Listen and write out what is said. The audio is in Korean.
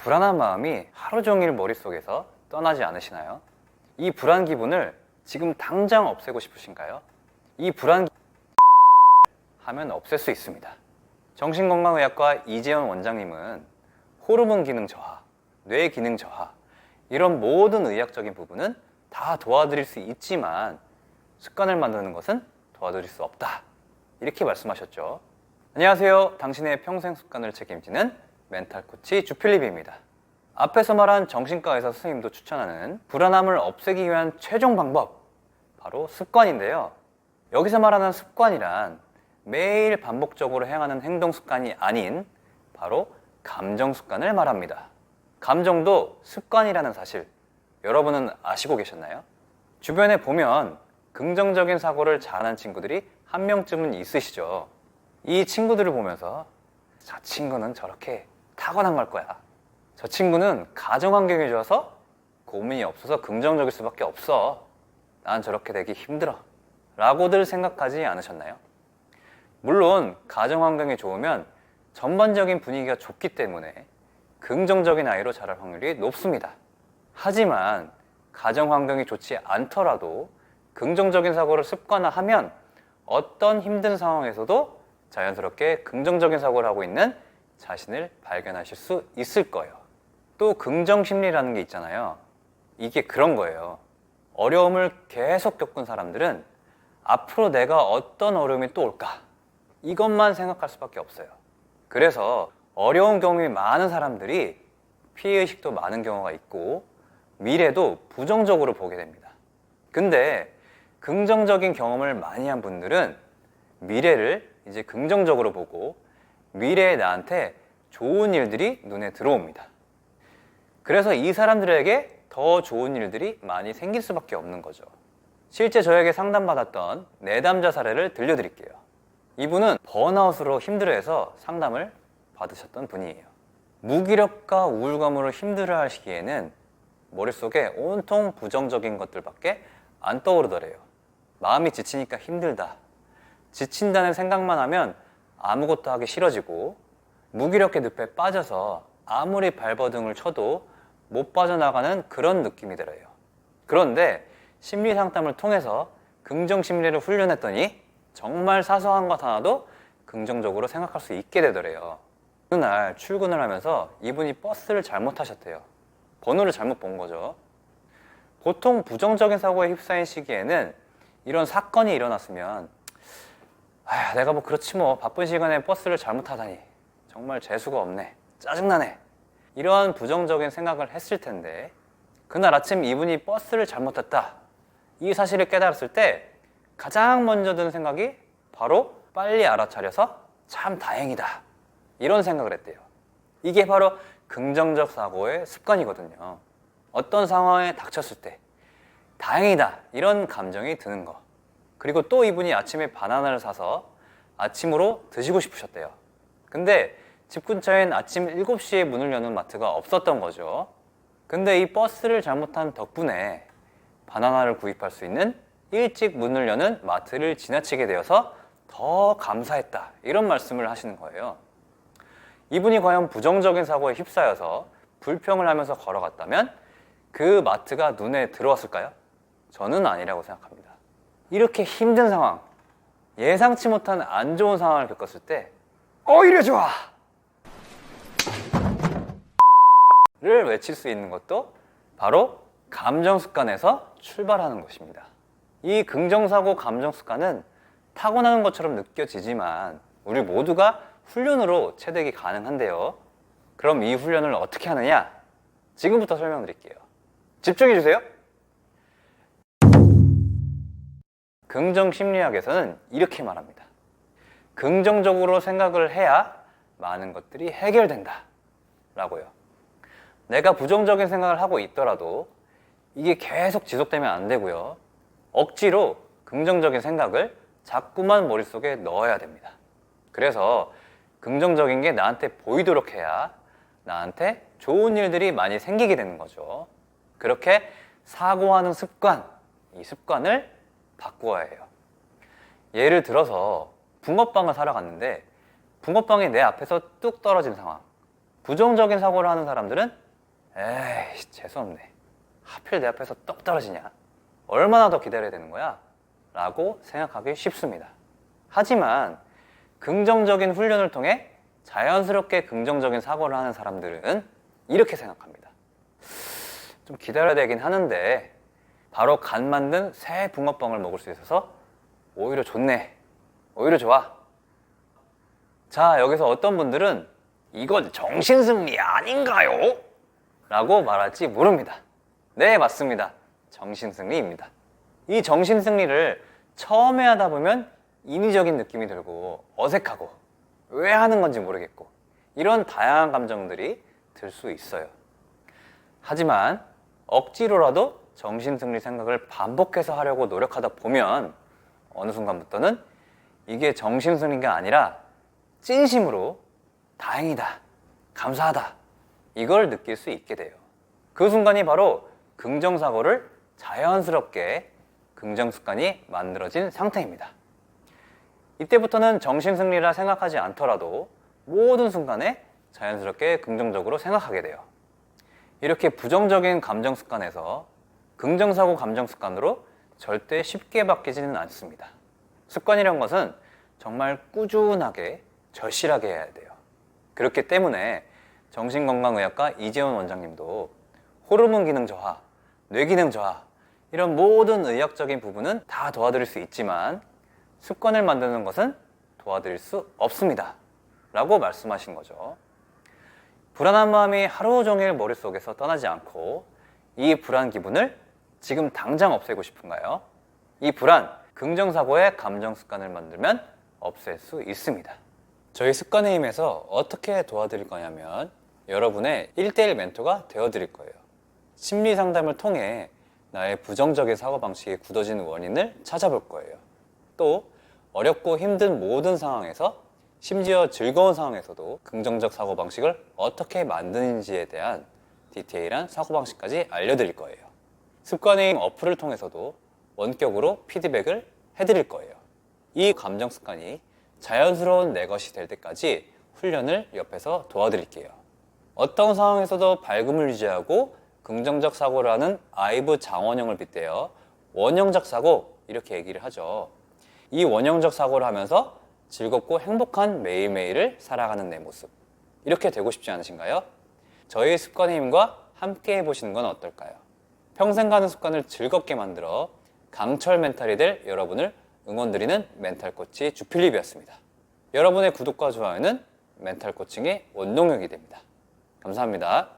불안한 마음이 하루 종일 머릿속에서 떠나지 않으시나요? 이 불안 기분을 지금 당장 없애고 싶으신가요? 이 불안 하면 없앨 수 있습니다. 정신건강의학과 이재현 원장님은 호르몬 기능 저하, 뇌 기능 저하 이런 모든 의학적인 부분은 다 도와드릴 수 있지만 습관을 만드는 것은 도와드릴 수 없다. 이렇게 말씀하셨죠. 안녕하세요. 당신의 평생 습관을 책임지는 멘탈 코치 주필립입니다. 앞에서 말한 정신과 의사 선생님도 추천하는 불안함을 없애기 위한 최종 방법, 바로 습관인데요. 여기서 말하는 습관이란 매일 반복적으로 행하는 행동 습관이 아닌 바로 감정 습관을 말합니다. 감정도 습관이라는 사실, 여러분은 아시고 계셨나요? 주변에 보면 긍정적인 사고를 잘하는 친구들이 한 명쯤은 있으시죠. 이 친구들을 보면서 저 친구는 저렇게 타고난 걸 거야. 저 친구는 가정 환경이 좋아서 고민이 없어서 긍정적일 수밖에 없어. 난 저렇게 되기 힘들어. 라고들 생각하지 않으셨나요? 물론 가정 환경이 좋으면 전반적인 분위기가 좋기 때문에 긍정적인 아이로 자랄 확률이 높습니다. 하지만 가정 환경이 좋지 않더라도 긍정적인 사고를 습관화하면 어떤 힘든 상황에서도 자연스럽게 긍정적인 사고를 하고 있는 자신을 발견하실 수 있을 거예요. 또 긍정심리라는 게 있잖아요. 이게 그런 거예요. 어려움을 계속 겪은 사람들은 앞으로 내가 어떤 어려움이 또 올까? 이것만 생각할 수밖에 없어요. 그래서 어려운 경험이 많은 사람들이 피해의식도 많은 경우가 있고 미래도 부정적으로 보게 됩니다. 근데 긍정적인 경험을 많이 한 분들은 미래를 이제 긍정적으로 보고 미래의 나한테 좋은 일들이 눈에 들어옵니다. 그래서 이 사람들에게 더 좋은 일들이 많이 생길 수밖에 없는 거죠. 실제 저에게 상담받았던 내담자 사례를 들려드릴게요. 이분은 번아웃으로 힘들어해서 상담을 받으셨던 분이에요. 무기력과 우울감으로 힘들어할 시기에는 머릿속에 온통 부정적인 것들밖에 안 떠오르더래요. 마음이 지치니까 힘들다. 지친다는 생각만 하면 아무것도 하기 싫어지고 무기력의 늪에 빠져서 아무리 발버둥을 쳐도 못 빠져나가는 그런 느낌이 들어요. 그런데 심리 상담을 통해서 긍정 심리를 훈련했더니 정말 사소한 것 하나도 긍정적으로 생각할 수 있게 되더래요. 어느 날 출근을 하면서 이분이 버스를 잘못 타셨대요. 번호를 잘못 본 거죠. 보통 부정적인 사고에 휩싸인 시기에는 이런 사건이 일어났으면 내가 뭐 그렇지 뭐 바쁜 시간에 버스를 잘못 타다니 정말 재수가 없네, 짜증나네, 이런 부정적인 생각을 했을 텐데 그날 아침 이분이 버스를 잘못 탔다 이 사실을 깨달았을 때 가장 먼저 드는 생각이 바로 빨리 알아차려서 참 다행이다 이런 생각을 했대요. 이게 바로 긍정적 사고의 습관이거든요. 어떤 상황에 닥쳤을 때 다행이다 이런 감정이 드는 거. 그리고 또 이분이 아침에 바나나를 사서 아침으로 드시고 싶으셨대요. 근데 집 근처엔 아침 7시에 문을 여는 마트가 없었던 거죠. 근데 이 버스를 잘못한 덕분에 바나나를 구입할 수 있는 일찍 문을 여는 마트를 지나치게 되어서 더 감사했다 이런 말씀을 하시는 거예요. 이분이 과연 부정적인 사고에 휩싸여서 불평을 하면서 걸어갔다면 그 마트가 눈에 들어왔을까요? 저는 아니라고 생각합니다. 이렇게 힘든 상황, 예상치 못한 안 좋은 상황을 겪었을 때 오히려 좋아! 를 외칠 수 있는 것도 바로 감정 습관에서 출발하는 것입니다. 이 긍정사고 감정 습관은 타고나는 것처럼 느껴지지만 우리 모두가 훈련으로 체득이 가능한데요. 그럼 이 훈련을 어떻게 하느냐? 지금부터 설명드릴게요. 집중해 주세요. 긍정심리학에서는 이렇게 말합니다. 긍정적으로 생각을 해야 많은 것들이 해결된다 라고요. 내가 부정적인 생각을 하고 있더라도 이게 계속 지속되면 안 되고요. 억지로 긍정적인 생각을 자꾸만 머릿속에 넣어야 됩니다. 그래서 긍정적인 게 나한테 보이도록 해야 나한테 좋은 일들이 많이 생기게 되는 거죠. 그렇게 사고하는 습관, 이 습관을 바꾸어야 해요. 예를 들어서 붕어빵을 사러 갔는데 붕어빵이 내 앞에서 뚝 떨어진 상황. 부정적인 사고를 하는 사람들은 에이, 재수없네. 하필 내 앞에서 떡 떨어지냐? 얼마나 더 기다려야 되는 거야? 라고 생각하기 쉽습니다. 하지만 긍정적인 훈련을 통해 자연스럽게 긍정적인 사고를 하는 사람들은 이렇게 생각합니다. 좀 기다려야 되긴 하는데 바로 간 만든 새 붕어빵을 먹을 수 있어서 오히려 좋네. 오히려 좋아. 자, 여기서 어떤 분들은 이건 정신승리 아닌가요? 라고 말할지 모릅니다. 네, 맞습니다. 정신승리입니다. 이 정신승리를 처음에 하다 보면 인위적인 느낌이 들고 어색하고 왜 하는 건지 모르겠고 이런 다양한 감정들이 들 수 있어요. 하지만 억지로라도 정신승리 생각을 반복해서 하려고 노력하다 보면 어느 순간부터는 이게 정신승리가 아니라 진심으로 다행이다, 감사하다 이걸 느낄 수 있게 돼요. 그 순간이 바로 긍정사고를 자연스럽게 긍정습관이 만들어진 상태입니다. 이때부터는 정신승리라 생각하지 않더라도 모든 순간에 자연스럽게 긍정적으로 생각하게 돼요. 이렇게 부정적인 감정습관에서 긍정사고 감정습관으로 절대 쉽게 바뀌지는 않습니다. 습관이란 것은 정말 꾸준하게 절실하게 해야 돼요. 그렇기 때문에 정신건강의학과 이재원 원장님도 호르몬 기능 저하, 뇌 기능 저하 이런 모든 의학적인 부분은 다 도와드릴 수 있지만 습관을 만드는 것은 도와드릴 수 없습니다 라고 말씀하신 거죠. 불안한 마음이 하루 종일 머릿속에서 떠나지 않고 이 불안 기분을 지금 당장 없애고 싶은가요? 이 불안, 긍정사고의 감정 습관을 만들면 없앨 수 있습니다. 저희 습관의 힘에서 어떻게 도와드릴 거냐면 여러분의 1대1 멘토가 되어드릴 거예요. 심리 상담을 통해 나의 부정적인 사고방식이 굳어지는 원인을 찾아볼 거예요. 또 어렵고 힘든 모든 상황에서 심지어 즐거운 상황에서도 긍정적 사고방식을 어떻게 만드는지에 대한 디테일한 사고방식까지 알려드릴 거예요. 습관의 힘 어플을 통해서도 원격으로 피드백을 해드릴 거예요. 이 감정 습관이 자연스러운 내 것이 될 때까지 훈련을 옆에서 도와드릴게요. 어떤 상황에서도 밝음을 유지하고 긍정적 사고를 하는 아이브 장원영을 빗대어 원형적 사고 이렇게 얘기를 하죠. 이 원형적 사고를 하면서 즐겁고 행복한 매일매일을 살아가는 내 모습 이렇게 되고 싶지 않으신가요? 저희 습관의 힘과 함께 해보시는 건 어떨까요? 평생 가는 습관을 즐겁게 만들어 강철 멘탈이 될 여러분을 응원드리는 멘탈 코치 주필립이었습니다. 여러분의 구독과 좋아요는 멘탈 코칭의 원동력이 됩니다. 감사합니다.